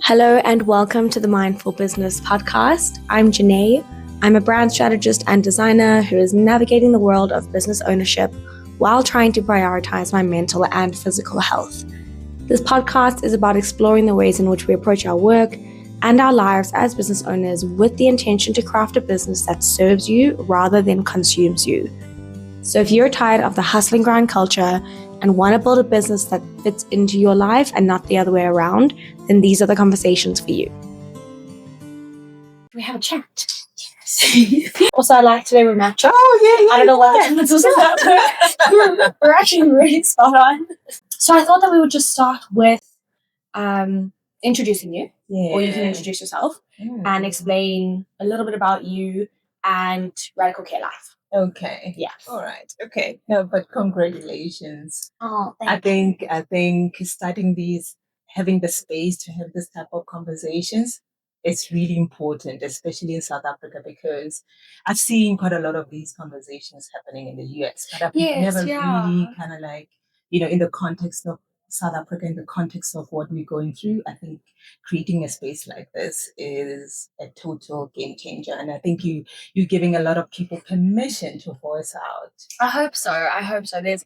Hello and welcome to the Mindful Business Podcast. I'm Janae. I'm a brand strategist and designer who is navigating the world of business ownership while trying to prioritize my mental and physical health. This podcast is about exploring the ways in which we approach our work and our lives as business owners with the intention to craft a business that serves you rather than consumes you. So if you're tired of the hustle and grind culture and want to build a business that fits into your life and not the other way around, then these are the conversations for you. We have a chat. Yes. Also, I like today we're matching. Oh, yeah. I don't know why this was about. We're actually really spot on. So I thought that we would just start with introducing you, or you can introduce yourself and explain a little bit about you and Radical Care Life. Okay. Yeah. All right. Okay. No, but congratulations. Oh, I think starting having the space to have this type of conversations is really important, especially in South Africa, because I've seen quite a lot of these conversations happening in the US, but I've never really kind of like, in the context of South Africa, in the context of what we're going through. I think creating a space like this is a total game changer. And I think you're giving a lot of people permission to voice out. I hope so.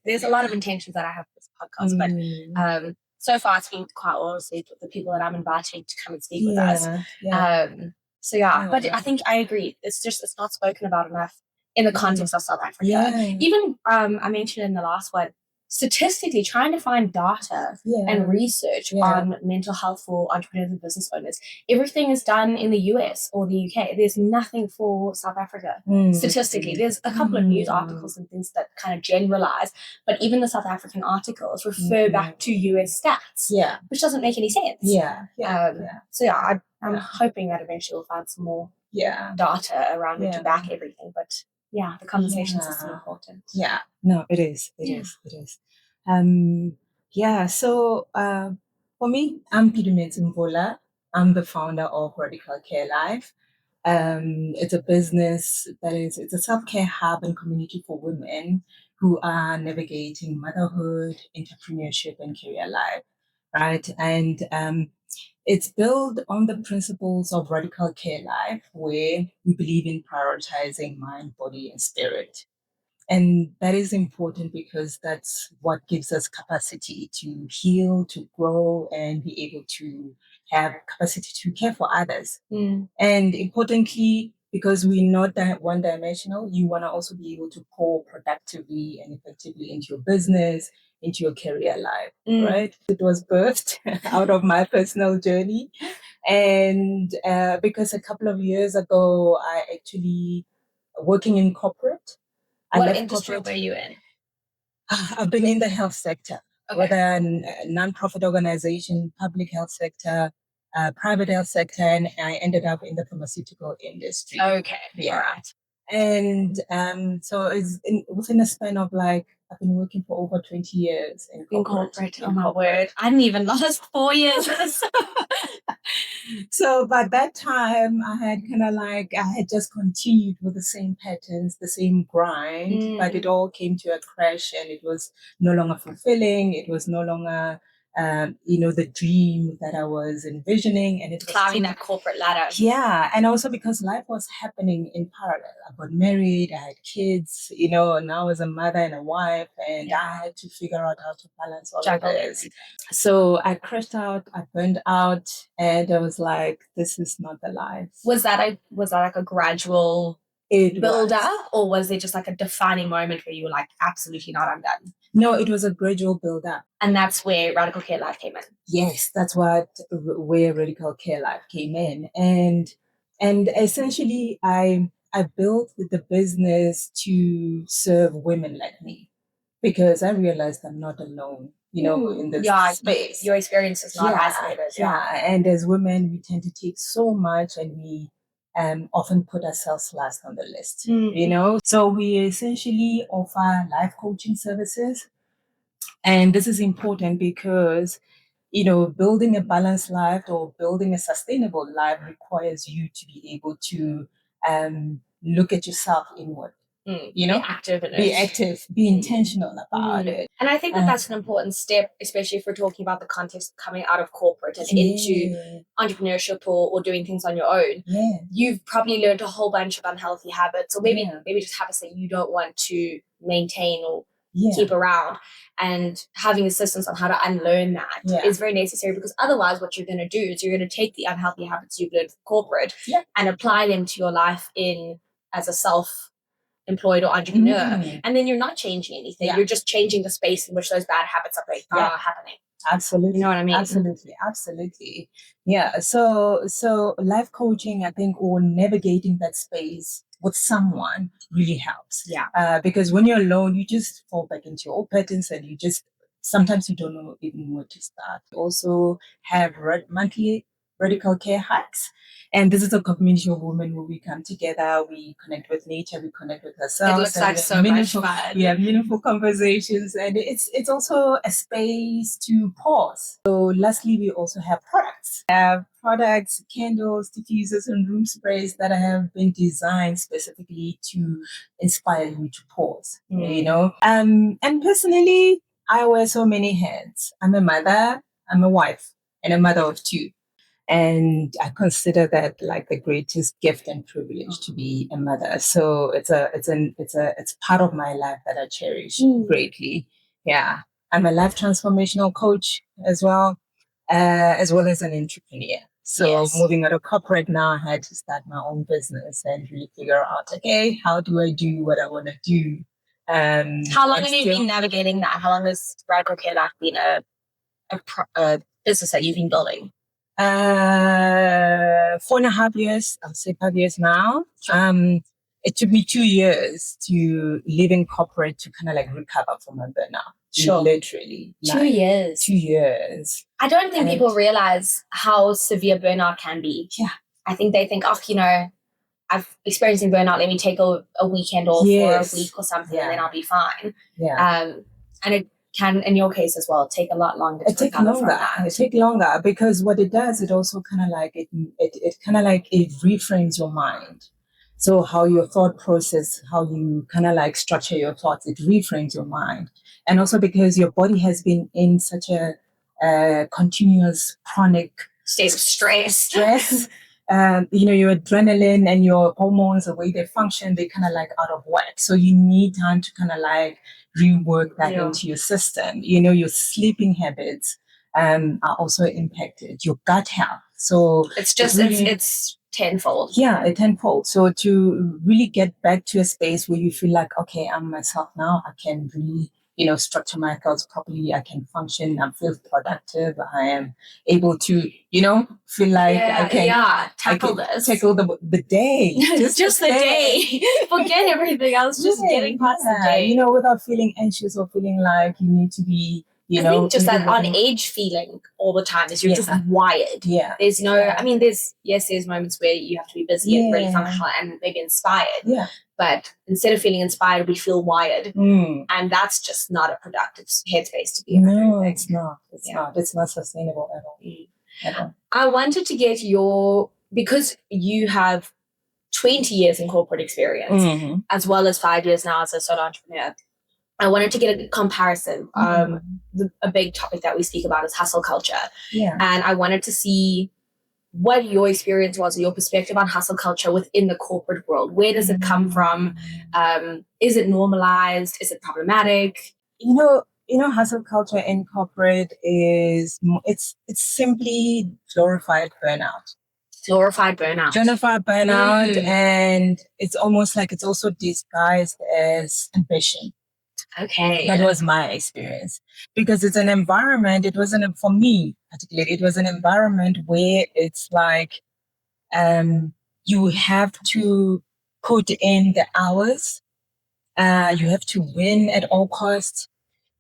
There's a lot of intentions that I have for this podcast, but so far it's been quite well received with the people that I'm inviting to come and speak with us. But I think I agree. It's not spoken about enough in the context of South Africa. Even I mentioned in the last one, statistically trying to find data and research on mental health for entrepreneurs and business owners. Everything is done in the US or the UK. There's nothing for South Africa. Statistically, there's a couple of news articles and things that kind of generalize, but even the South African articles refer back to US stats, which doesn't make any sense. I'm hoping that eventually we'll find some more data around it to back everything, but the conversations are so important. Yeah, no, it is. It is. So for me, I'm Kedumetse Mvula. I'm the founder of Radical Care Life. It's a business it's a self-care hub and community for women who are navigating motherhood, entrepreneurship, and career life, right? And it's built on the principles of Radical Care Life, where we believe in prioritizing mind, body, and spirit. And that is important because that's what gives us capacity to heal, to grow, and be able to have capacity to care for others. And importantly, because we're not that one-dimensional, you want to also be able to pour productively and effectively into your business, into your career life, right? It was birthed out of my personal journey. And because a couple of years ago, I actually working in corporate. What industry were you in? I've been in the health sector, whether a non-profit organization, public health sector, private health sector, and I ended up in the pharmaceutical industry. Okay, all right. And so it's within a span of I've been working for over 20 years in corporate. Oh my word. I didn't even last 4 years. So by that time, I had I had just continued with the same patterns, the same grind, but it all came to a crash and it was no longer fulfilling. It was no longer, the dream that I was envisioning. And it was climbing that corporate ladder. Yeah. And also because life was happening in parallel. I got married, I had kids, and I was a mother and a wife, and I had to figure out how to balance all of this. So I crashed out, I burned out, and I was like, this is not the life. Was that like a gradual build up, or was it just like a defining moment where you were like, absolutely not, I'm done? No, it was a gradual build up. And that's where Radical Care Life came in. Yes, that's where Radical Care Life came in. And essentially I built the business to serve women like me, because I realized I'm not alone, in this space. Your experience is not isolated. And as women, we tend to take so much, and we often put ourselves last on the list, So we essentially offer life coaching services. And this is important because, building a balanced life or building a sustainable life requires you to be able to look at yourself inward. You know, be active in be it. active, be intentional about it. And I think that that's an important step, especially if we're talking about the context of coming out of corporate and into entrepreneurship or doing things on your own. Yeah. You've probably learned a whole bunch of unhealthy habits, or maybe just habits that you don't want to maintain or keep around. And having assistance on how to unlearn that is very necessary, because otherwise what you're going to do is you're going to take the unhealthy habits you've learned from corporate and apply them to your life as a self-employed or entrepreneur, and then you're not changing anything. You're just changing the space in which those bad habits are happening. Absolutely. You know what I mean? Absolutely. Yeah. So life coaching, I think, or navigating that space with someone really helps. Yeah. Because when you're alone, you just fall back into your old patterns, and sometimes you don't know even where to start. We also have monthly radical care hacks. And this is a community of women where we come together, we connect with nature, we connect with ourselves. It looks like so much fun. We have meaningful conversations, and it's also a space to pause. So lastly, we also have products. We have products, candles, diffusers, and room sprays that have been designed specifically to inspire you to pause, you know? And personally, I wear so many hats. I'm a mother, I'm a wife, and a mother of two. And I consider that like the greatest gift and privilege to be a mother. So it's part of my life that I cherish greatly. Yeah, I'm a life transformational coach as well as an entrepreneur. So moving out of corporate now, I had to start my own business and really figure out, okay, how do I do what I want to do? How long have you been navigating that? How long has Radical Care Life been a business that you've been building? 4.5 years, I'll say 5 years now. Sure. It took me 2 years to live in corporate to kind of like recover from my burnout. Sure. Literally. 2 years. 2 years. I don't think people realize how severe burnout can be. Yeah. I think they think, I've experienced burnout, let me take a weekend off or a week or something, and then I'll be fine. Yeah. And it can, in your case as well, take a lot longer to recover from that. It takes longer because what it does, it also kind of like it reframes your mind. So how your thought process, how you kind of like structure your thoughts, it reframes your mind. And also because your body has been in such a continuous chronic state of stress. Your adrenaline and your hormones, the way they function, they kind of like out of whack. So you need time to kind of like rework that into your system. Your sleeping habits are also impacted, your gut health. So it's just, it's tenfold. Yeah, tenfold. So to really get back to a space where you feel like, okay, I'm myself now, I can really, structure my thoughts properly. I can function. I feel productive. I am able to, feel like I can tackle the day. just the day. Forget everything else. Just getting past the day. Without feeling anxious or feeling like you need to be, I think just that on edge feeling all the time is you're just wired. Yeah. There's no, there's moments where you have to be busy and really functional and maybe inspired. Yeah. But instead of feeling inspired, we feel wired. And that's just not a productive headspace to be in. No, it's not. It's not sustainable at all. At all. I wanted to get because you have 20 years in corporate experience, as well as 5 years now as a solo entrepreneur. I wanted to get a comparison. A big topic that we speak about is hustle culture. Yeah. And I wanted to see what your experience was, or your perspective on hustle culture within the corporate world. Where does it come from? Is it normalized? Is it problematic? Hustle culture in corporate it's simply glorified burnout. And it's almost like it's also disguised as ambition. Okay. That was my experience, because it's an environment, for me particularly, it was an environment where it's like you have to put in the hours, you have to win at all costs.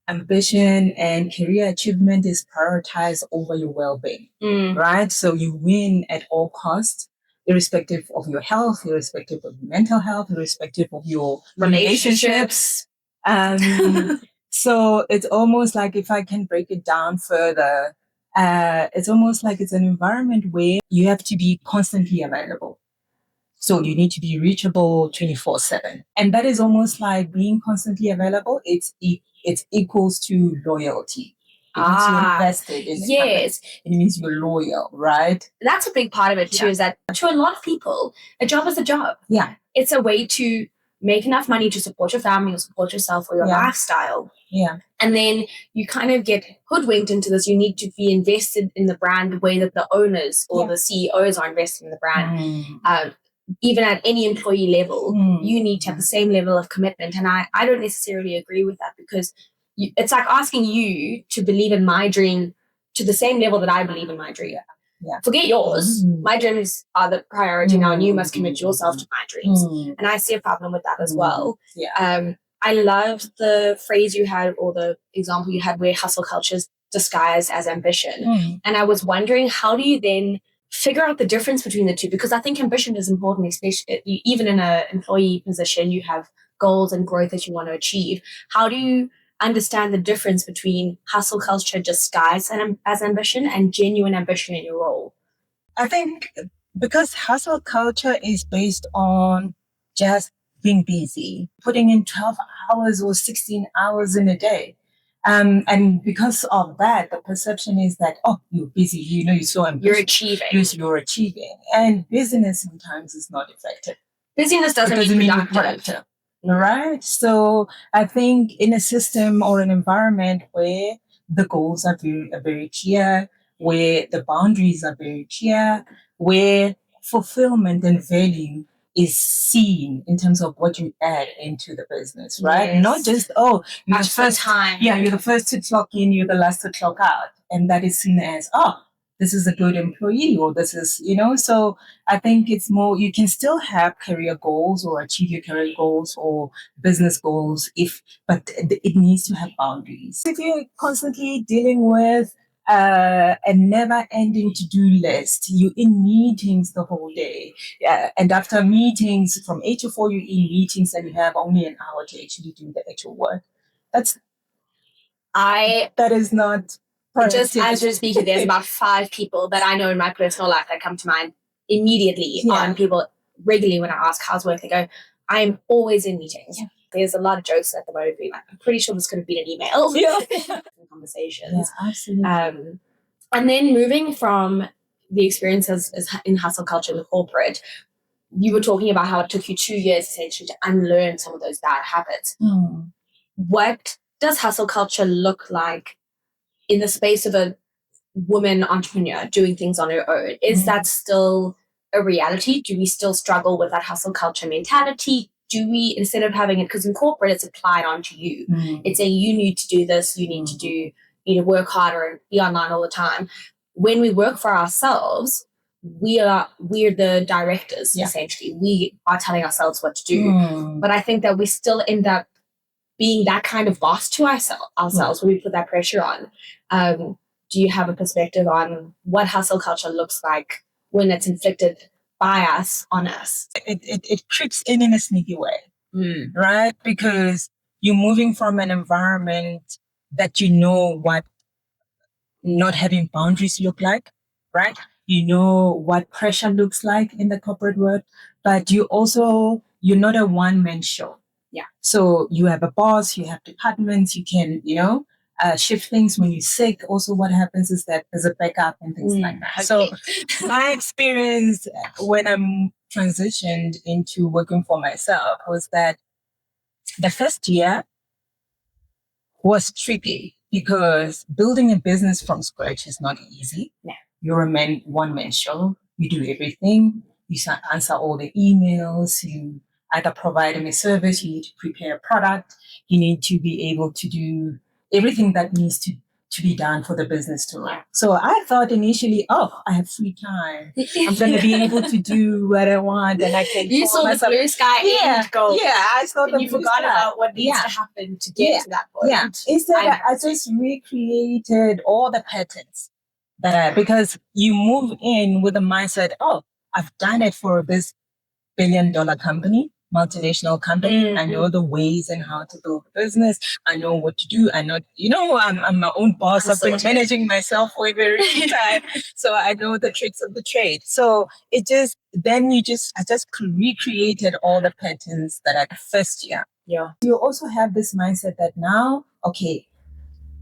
Ambition and career achievement is prioritized over your well-being, right? So you win at all costs, irrespective of your health, irrespective of your mental health, irrespective of your relationships. So it's almost like, if I can break it down further, it's almost like it's an environment where you have to be constantly available. So you need to be reachable 24/7. And that is almost like being constantly available. It equals to loyalty. It means you're invested in the company. It means you're loyal, right? That's a big part of it too, is that to a lot of people, a job is a job. Yeah. It's a way to make enough money to support your family or support yourself or your lifestyle. Yeah. And then you kind of get hoodwinked into this. You need to be invested in the brand the way that the owners or the CEOs are invested in the brand. Even at any employee level, you need to have the same level of commitment. And I don't necessarily agree with that, because it's like asking you to believe in my dream to the same level that I believe in my dream. Yeah. Forget yours. My dreams are the priority now, and you must commit yourself to my dreams. And I see a problem with that as well. Yeah. I loved the phrase you had, or the example you had, where hustle culture is disguised as ambition. And I was wondering, how do you then figure out the difference between the two? Because I think ambition is important, especially even in an employee position. You have goals and growth that you want to achieve. How do you understand the difference between hustle culture disguised as ambition and genuine ambition in your role? I think because hustle culture is based on just being busy, putting in 12 hours or 16 hours in a day. And because of that, the perception is that, oh, you're busy, you're so ambitious. You're achieving. And busyness sometimes is not effective. Busyness doesn't mean productive. Right? So I think in a system or an environment where the goals are very clear, where the boundaries are very clear, where fulfillment and value is seen in terms of what you add into the business, right? Not just, you're the first time. Yeah, you're the first to clock in, you're the last to clock out. And that is seen as, this is a good employee, or this is, so I think it's more, you can still have career goals or achieve your career goals or business goals, but it needs to have boundaries. If you're constantly dealing with a never-ending to-do list, you're in meetings the whole day, and after meetings from 8 to 4, you're in meetings and you have only an hour to actually do the actual work. That is not just as you're speaking. There's about 5 people that I know in my personal life that come to mind immediately. On people regularly when I ask how's work, they go, I'm always in meetings. There's a lot of jokes at the moment being like, I'm pretty sure this could have been an email. Conversations. Absolutely. And then moving from the experiences in hustle culture in the corporate, you were talking about how it took you 2 years essentially to unlearn some of those bad habits. What does hustle culture look like in the space of a woman entrepreneur doing things on her own? Is that still a reality? Do we still struggle with that hustle culture mentality? Do we, instead of having it, because in corporate it's applied onto you, it's saying you need to do this, you need to work harder and be online all the time. When we work for ourselves, we're the directors, essentially. We are telling ourselves what to do. But I think that we still end up being that kind of boss to ourselves when we put that pressure on. Do you have a perspective on what hustle culture looks like when it's inflicted by us on us? It creeps in a sneaky way, right? Because you're moving from an environment that you know what not having boundaries look like, right? You know what pressure looks like in the corporate world, but you're not a one-man show. Yeah. So you have a boss, you have departments, you can, shift things when you're sick. Also, what happens is that there's a backup and things like that. So my experience when I'm transitioned into working for myself was that the first year was tricky because building a business from scratch is not easy. Yeah. You're a one-man show. You do everything. You answer all the emails. You either provide them a service, you need to prepare a product, you need to be able to do everything that needs to be done for the business to run. So I thought initially, I have free time. I'm going to be able to do what I want, and I can. You saw the blue sky and go. Yeah, I saw the blue sky. You forgot about what needs to happen to get to that point. Yeah. Instead, I just recreated all the patterns because you move in with a mindset, I've done it for this $1 billion company. multinational company. I know the ways and how to build a business. I know what to do. I know, I'm my own boss. I've been managing myself for a very long time. So I know the tricks of the trade. So I just recreated all the patterns that I did first year. Yeah. You also have this mindset that now, okay,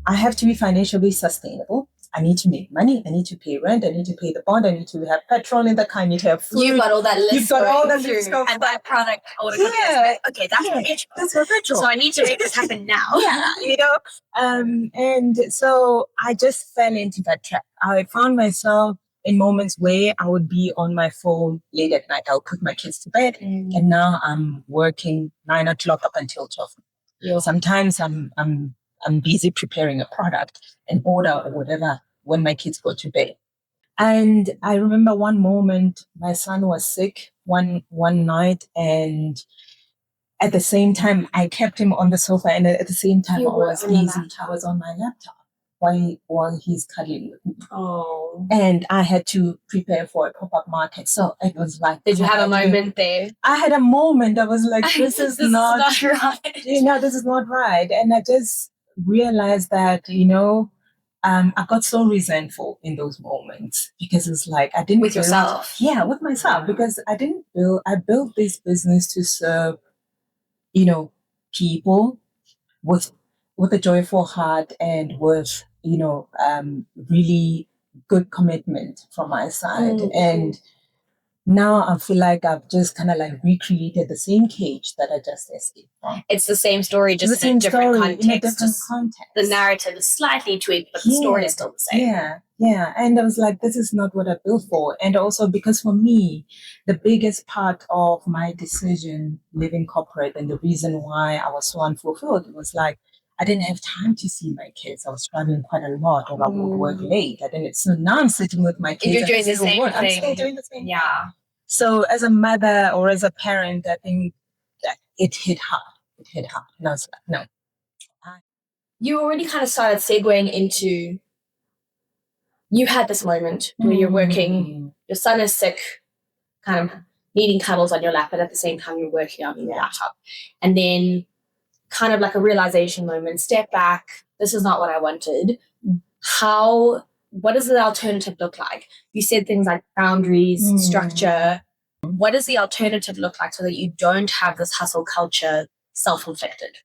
I have to be financially sustainable. I need to make money. I need to pay rent. I need to pay the bond. I need to have petrol in the car. I need to have food. You've got all that list. You've got all that list of and that product. Okay, that's my petrol. That's my petrol. So I need to make this happen now. And so I just fell into that trap. I found myself in moments where I would be on my phone late at night. I'll put my kids to bed, and now I'm working 9 o'clock up until 12. Yeah. Sometimes I'm busy preparing a product, an order or whatever when my kids go to bed. And I remember one moment, my son was sick one night, and at the same time, I kept him on the sofa, and at the same time, I was busy. I was on my laptop while he's cuddling with me. Oh. And I had to prepare for a pop-up market. So it was like... Did you have a moment there? I had a moment. I was like, this is not right. This is not right. And I just realized that, I got so resentful in those moments because it's like I didn't... With yourself? Yeah, with myself. Because I built this business to serve, people with a joyful heart and with, really good commitment from my side. And now I feel like I've just kind of like recreated the same cage that I just escaped from. It's the same story, just in a different context. The narrative is slightly tweaked, but the story is still the same. Yeah. And I was like, this is not what I built for. And also because for me, the biggest part of my decision living corporate and the reason why I was so unfulfilled, it was like, I didn't have time to see my kids. I was traveling quite a lot, or I would work late. So now I'm sitting with my kids. You're doing the same thing. I'm still doing the same thing. Yeah. So as a mother or as a parent, I think that it hit hard. And I was like, no. You already kind of started segueing into, you had this moment where you're working, your son is sick, kind of needing cuddles on your lap, but at the same time you're working on your laptop. And then kind of like a realization moment, step back, this is not what I wanted. What does the alternative look like? You said things like boundaries, structure. What does the alternative look like so that you don't have this hustle culture self-inflicted?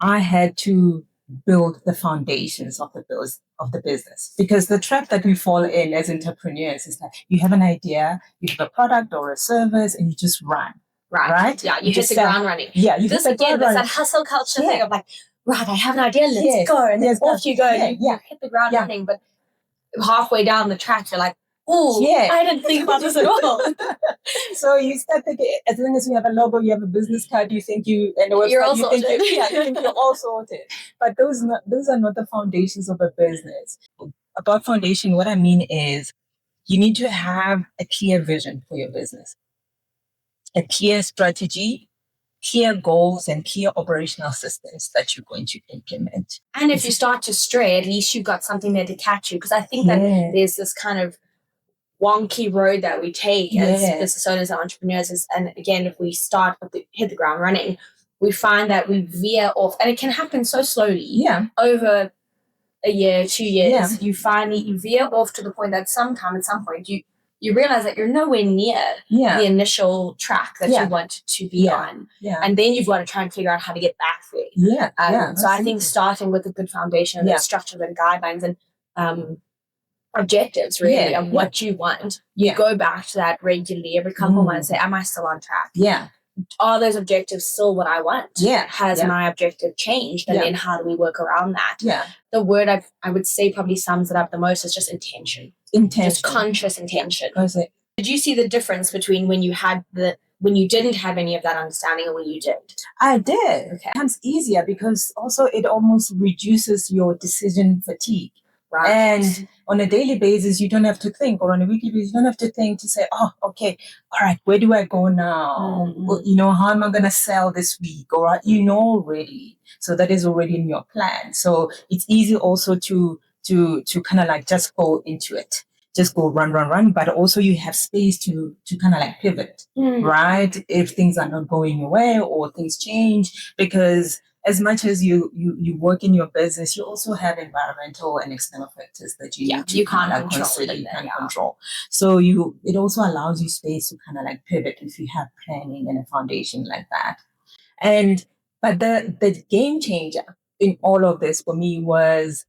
I had to build the foundations of the business, because the trap that we fall in as entrepreneurs is that you have an idea, you have a product or a service, and you just run. Right? Yeah, you hit the ground running. Yeah, you this again, there's that hustle culture thing of like, right, I have an idea, let's go. And then off you go. You hit the ground running, but halfway down the track, you're like, oh, I didn't think about this at all. So you start thinking, as long as you have a logo, you have a business card, you think you're all sorted. You think you're all sorted. But those are not the foundations of a business. About foundation, what I mean is you need to have a clear vision for your business, a clear strategy, clear goals, and clear operational systems that you're going to implement. And if you start to stray, at least you've got something there to catch you. Because I think that there's this kind of wonky road that we take as business owners and entrepreneurs. And again, if we start hit the ground running, we find that we veer off. And it can happen so slowly. Yeah. Over a year, 2 years, you veer off to the point that at some point, you realize that you're nowhere near the initial track that you want to be on. Yeah. And then you've got to try and figure out how to get back there. So I think starting with a good foundation and structure and guidelines and objectives really of what you want. You go back to that regularly every couple of months and say, am I still on track? Yeah. Are those objectives still what I want? Yeah. Has my objective changed? And then how do we work around that? Yeah. The word I would say probably sums it up the most is just intention. Just conscious intention. Did you see the difference between when you didn't have any of that understanding and when you did? I did. Okay. It becomes easier because also it almost reduces your decision fatigue. Right. And on a daily basis, you don't have to think, or on a weekly basis, you don't have to think to say, oh, okay, all right, where do I go now? How am I going to sell this week? Or already. So that is already in your plan. So it's easy also to kind of like just go into it. just go run, but also you have space to kind of like pivot, right? If things are not going your way or things change, because as much as you work in your business, you also have environmental and external factors that you need to you can't consider, you can't control. So it also allows you space to kind of like pivot if you have planning and a foundation like that. But the game changer in all of this for me was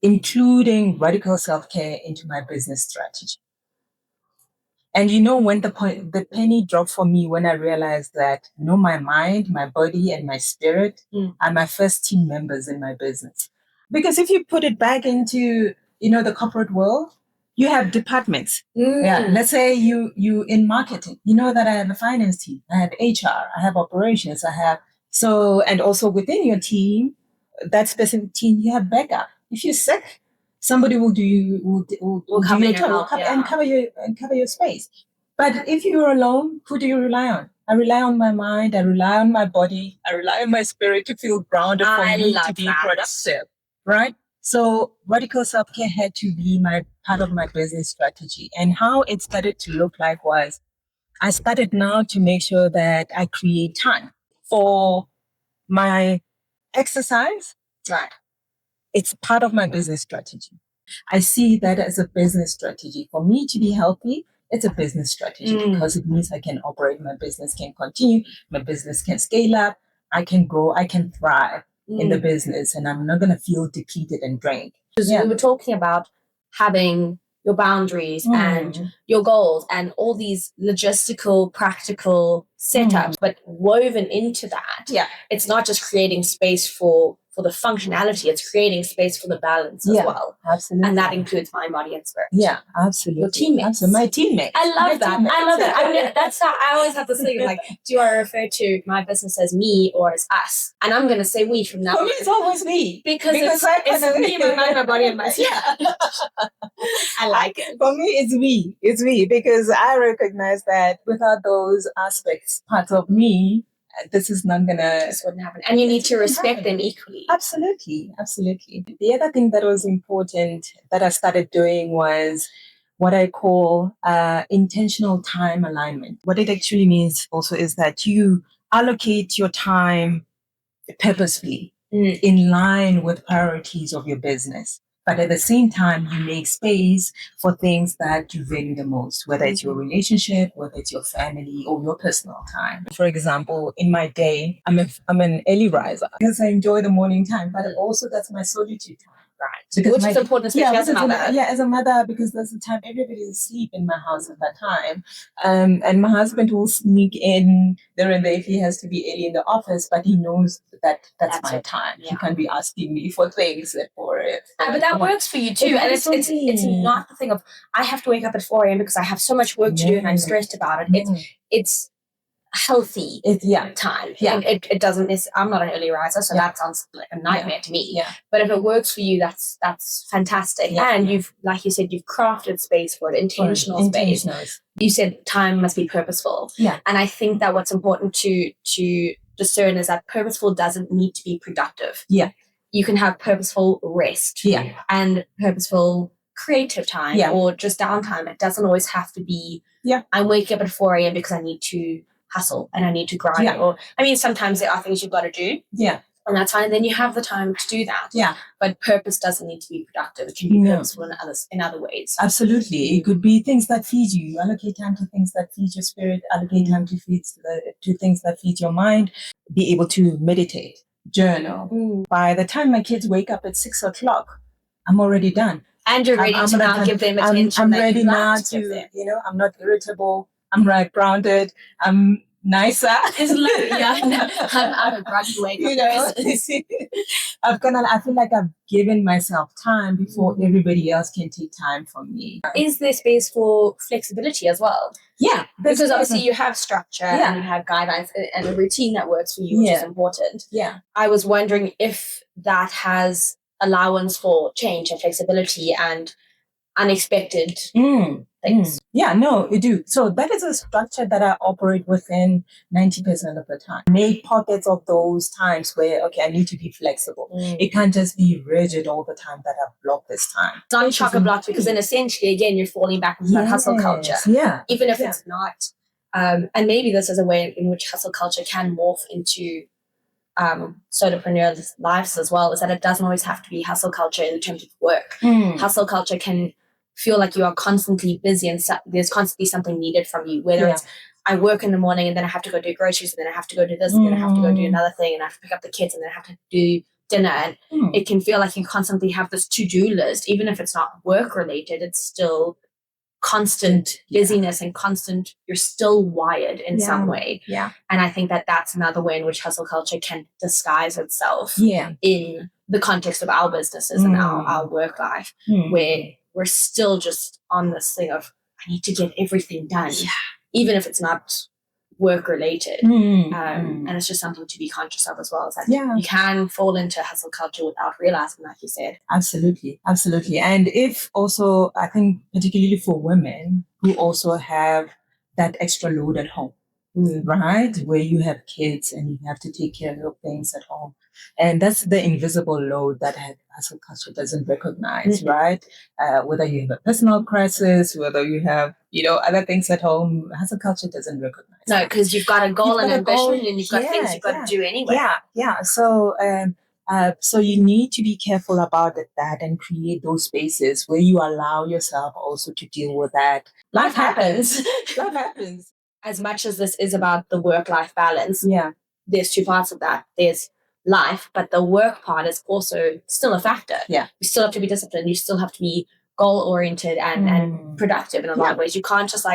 including radical self-care into my business strategy. And when the penny dropped for me, when I realized that my mind, my body, and my spirit are my first team members in my business. Because if you put it back into the corporate world, you have departments. Yeah, let's say you in marketing, that I have a finance team, I have HR, I have operations, and also within your team, that specific team, you have backup. If you're sick, somebody will do cover your job and cover your space. But if you're alone, who do you rely on? I rely on my mind. I rely on my body. I rely on my spirit to feel grounded for me to be productive. Right? So radical self-care had to be part of my business strategy. And how it started to look like was I started now to make sure that I create time for my exercise. Right. It's part of my business strategy. I see that as a business strategy. For me to be healthy, it's a business strategy because it means I can operate, my business can continue, my business can scale up, I can grow, I can thrive in the business, and I'm not going to feel depleted and drained. Because we were talking about having your boundaries and your goals and all these logistical, practical setups, but woven into that, it's not just creating space for the functionality, it's creating space for the balance as well. Absolutely. And that includes mind, body, and spirit. Yeah, absolutely. Your teammates. Absolutely. My teammates. I love that. I mean, that's how I always have to think, like, do I refer to my business as me or as us? And I'm going to say we from now on. For me, it's always me. Because it's me, my mind, my body, and my spirit. I like it. For me, it's me. It's me because I recognize that without those aspects, parts of me, this wouldn't happen. And you need to respect them equally. Absolutely. The other thing that was important that I started doing was what I call intentional time alignment. What it actually means also is that you allocate your time purposefully in line with priorities of your business. But at the same time, you make space for things that you value the most, whether it's your relationship, whether it's your family, or your personal time. For example, in my day, I'm an early riser because I enjoy the morning time, but also that's my solitude time. Right. Which is important, especially as a mother. As a mother, because that's the time everybody is asleep in my house at that time. And my husband will sneak in there and there if he has to be early in the office, but he knows that's my time. Yeah. He can't be asking me for things but that works for you too. And it's not the thing of I have to wake up at 4 a.m. because I have so much work to do and I'm stressed about it. It's healthy time. Yeah. And it doesn't I'm not an early riser, so that sounds like a nightmare to me. Yeah. But if it works for you, that's fantastic. Yeah. And you've, like you said, you've crafted space for it, intentional space. You said time must be purposeful. Yeah. And I think that what's important to discern is that purposeful doesn't need to be productive. Yeah. You can have purposeful rest. Yeah. And purposeful creative time or just downtime. It doesn't always have to be I'm waking up at 4 a.m. because I need to hustle and I need to grind. Yeah. Or sometimes there are things you've got to do. Yeah. And that's fine. Then you have the time to do that. Yeah. But purpose doesn't need to be productive. It can be purposeful in other ways. Absolutely. It could be things that feed you. Allocate time to things that feed your spirit. Allocate time to things that feed your mind. Be able to meditate, journal. By the time my kids wake up at 6 o'clock, I'm already done. And you're ready to now give them attention. I'm ready now to, I'm not irritable. I'm grounded. I'm nicer. I'm a graduate. I feel like I've given myself time before everybody else can take time from me. Is there space for flexibility as well? Yeah. Because obviously you have structure and you have guidelines and a routine that works for you, which is important. Yeah. I was wondering if that has allowance for change and flexibility and unexpected Mm. things. Yeah, no, you do. So that is a structure that I operate within 90% of the time. Make pockets of those times where, okay, I need to be flexible. It can't just be rigid all the time that I've blocked this time. It's not chock-a-block because then essentially, again, you're falling back into that hustle culture. Yeah. Even if it's not. And maybe this is a way in which hustle culture can morph into solopreneur lives as well, is that it doesn't always have to be hustle culture in terms of work. Hustle culture can feel like you are constantly busy and there's constantly something needed from you, whether it's I work in the morning and then I have to go do groceries and then I have to go do this and then I have to go do another thing and I have to pick up the kids and then I have to do dinner, and it can feel like you constantly have this to-do list. Even if it's not work related, it's still constant busyness and constant, you're still wired in some way. And I think that that's another way in which hustle culture can disguise itself in the context of our businesses and our work life, where we're still just on this thing of I need to get everything done, even if it's not work related. And it's just something to be conscious of as well, is that you can fall into hustle culture without realizing, like you said. Absolutely. And if also, I think particularly for women who also have that extra load at home, right? Where you have kids and you have to take care of things at home. And that's the invisible load that hustle culture doesn't recognize, right? Whether you have a personal crisis, whether you have, other things at home, hustle culture doesn't recognize. No, because you've got a goal and ambition and you've got things you've got to do anyway. So you need to be careful about that and create those spaces where you allow yourself also to deal with that. Life happens. Life happens. As much as this is about the work-life balance, there's two parts of that. There's life, but the work part is also still a factor. You still have to be disciplined. You still have to be goal-oriented and productive in a lot of ways. You can't just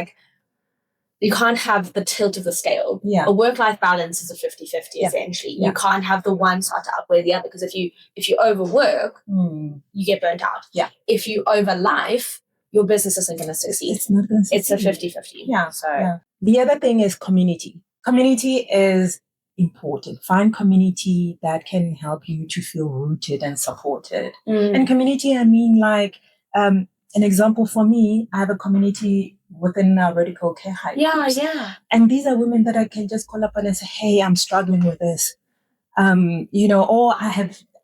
you can't have the tilt of the scale. A work-life balance is a 50-50 essentially. You can't have the one start to outweigh the other, because if you overwork, you get burnt out. If you over life, your business isn't going to succeed. It's not going to succeed. It's a 50-50. The other thing is community. Community is important. Find community that can help you to feel rooted and supported. And community, I mean, like an example for me, I have a community within our radical care hikers. And these are women that I can just call up and say, hey, I'm struggling with this. Or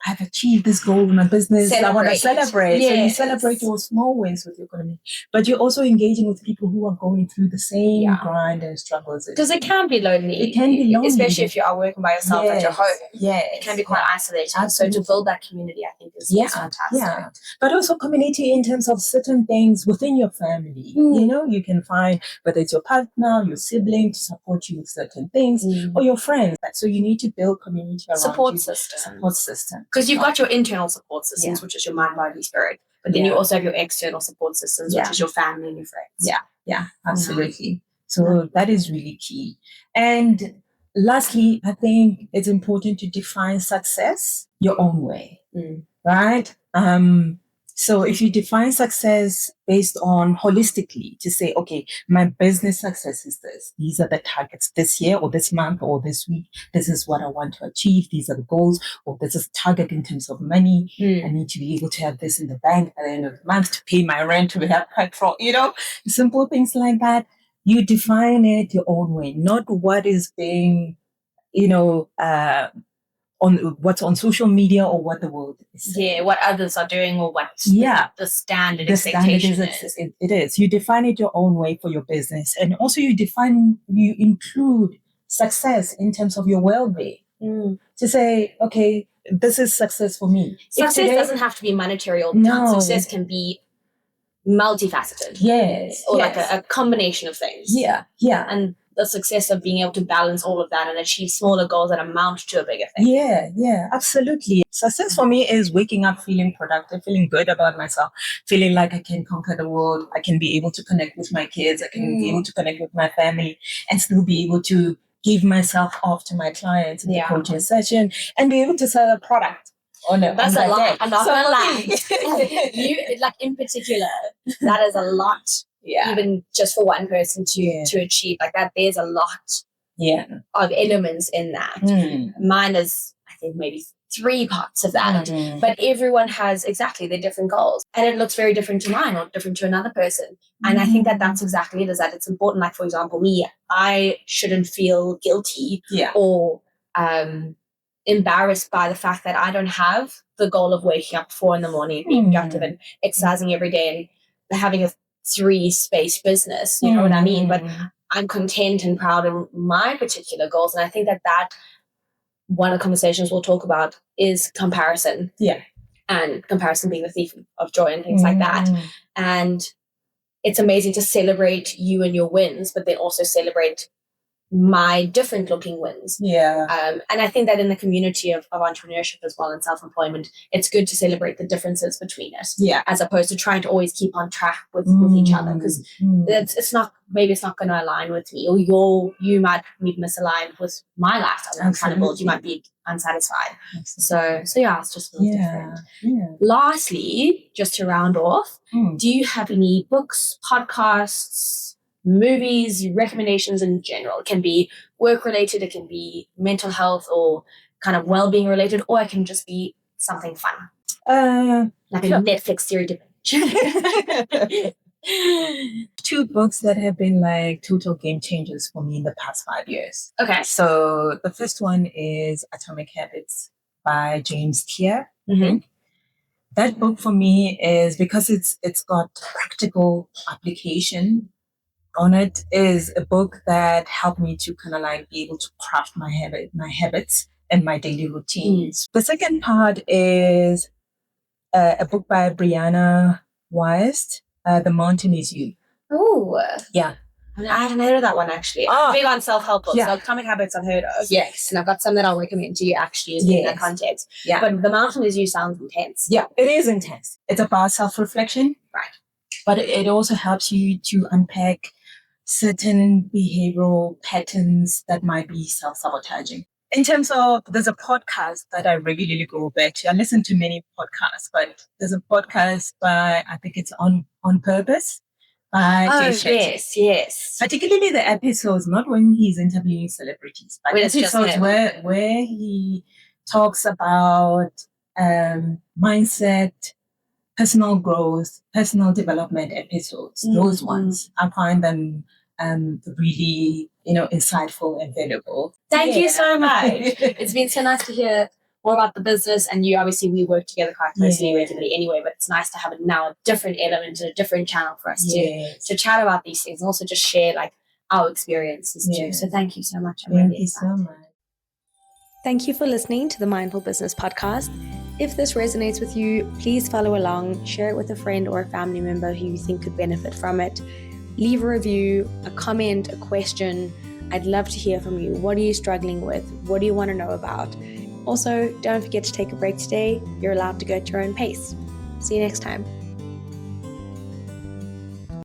I've achieved this goal in my business. I want to celebrate. So you celebrate your small wins with your community, but you're also engaging with people who are going through the same grind and struggles. Because it can be lonely. It can be lonely. Especially if you are working by yourself at your home. It can be quite isolating. Absolutely. So to build that community, I think is fantastic. But also community in terms of certain things within your family. You can find, whether it's your partner, your sibling, to support you with certain things, or your friends. So you need to build community around Support you. system. Because you've got your internal support systems, which is your mind, body, spirit. But then you also have your external support systems, which is your family and your friends. Yeah, absolutely. So that is really key. And lastly, I think it's important to define success your own way, right? So if you define success based on holistically, to say, okay, my business success is this. These are the targets this year or this month or this week. This is what I want to achieve. These are the goals, or this is target in terms of money. I need to be able to have this in the bank at the end of the month to pay my rent, to have petrol, simple things like that. You define it your own way, not what is being, on what's on social media or what the world is saying. What others are doing or what the standard expectation is. It is. You define it your own way for your business. And also you include success in terms of your well-being. To say, okay, this is success for me. Success doesn't have to be monetary all the time. Success can be multifaceted. Or like a combination of things. And the success of being able to balance all of that and achieve smaller goals that amount to a bigger thing. Yeah, absolutely. Success for me is waking up feeling productive, feeling good about myself, feeling like I can conquer the world. I can be able to connect with my kids. I can be able to connect with my family and still be able to give myself off to my clients in the coaching session and be able to sell a product. That's a lot. I'm not gonna lie. You, in particular, that is a lot. Even just for one person to achieve like that, there's a lot of elements in that. Mine is, I think, maybe 3 parts of that, but everyone has exactly their different goals, and it looks very different to mine or different to another person. And I think that that's exactly it, is that it's important. Like, for example, me, I shouldn't feel guilty or embarrassed by the fact that I don't have the goal of waking up 4 a.m, being productive and exercising every day and having a 3-space business, you know what I mean? But I'm content and proud of my particular goals. And I think that one of the conversations we'll talk about is comparison. Yeah. And comparison being the thief of joy and things like that. And it's amazing to celebrate you and your wins, but then also celebrate my different looking wins. Yeah. And I think that in the community of entrepreneurship as well and self-employment, it's good to celebrate the differences between us. Yeah. As opposed to trying to always keep on track with each other, because it's not going to align with me, or you might be misaligned with my lifestyle that I'm trying to build. You might be unsatisfied. So yeah, it's just a little different. Yeah. Lastly, just to round off, do you have any books, podcasts, movies, recommendations in general? It can be work related, it can be mental health or kind of well-being related, or it can just be something fun. Like a Netflix series. 2 books that have been like total game changers for me in the past 5 years. Okay. So the first one is Atomic Habits by James Clear. That book for me is, because it's got practical application on it, is a book that helped me to kind of like be able to craft my habits and my daily routines. The second part is a book by Brianna Wiest, The Mountain Is You. Oh. Yeah. I haven't heard of that one, actually. I'm big on self-help books. So Atomic Habits I've heard of. Yes. And I've got some that I'll recommend to you, actually, in that context. Yeah. But The Mountain Is You sounds intense. Yeah, it is intense. It's about self-reflection. Right. But it also helps you to unpack certain behavioral patterns that might be self-sabotaging. In terms of, there's a podcast that I regularly go back to. I listen to many podcasts, but there's a podcast by, I think it's On Purpose by Jay Shetty. Yes. Particularly the episodes, not when he's interviewing celebrities, but episodes where he talks about mindset, personal growth, personal development episodes. Those ones, I find them really, insightful and valuable. Thank you so much. It's been so nice to hear more about the business, and you. Obviously, we work together quite closely regularly anyway, but it's nice to have now a different element and a different channel for us to chat about these things, and also just share like our experiences too. So thank you so much. Thank you so much. Thank you for listening to the Mindful Business Podcast. If this resonates with you, please follow along, share it with a friend or a family member who you think could benefit from it. Leave a review, a comment, a question. I'd love to hear from you. What are you struggling with? What do you want to know about? Also, don't forget to take a break today. You're allowed to go at your own pace. See you next time.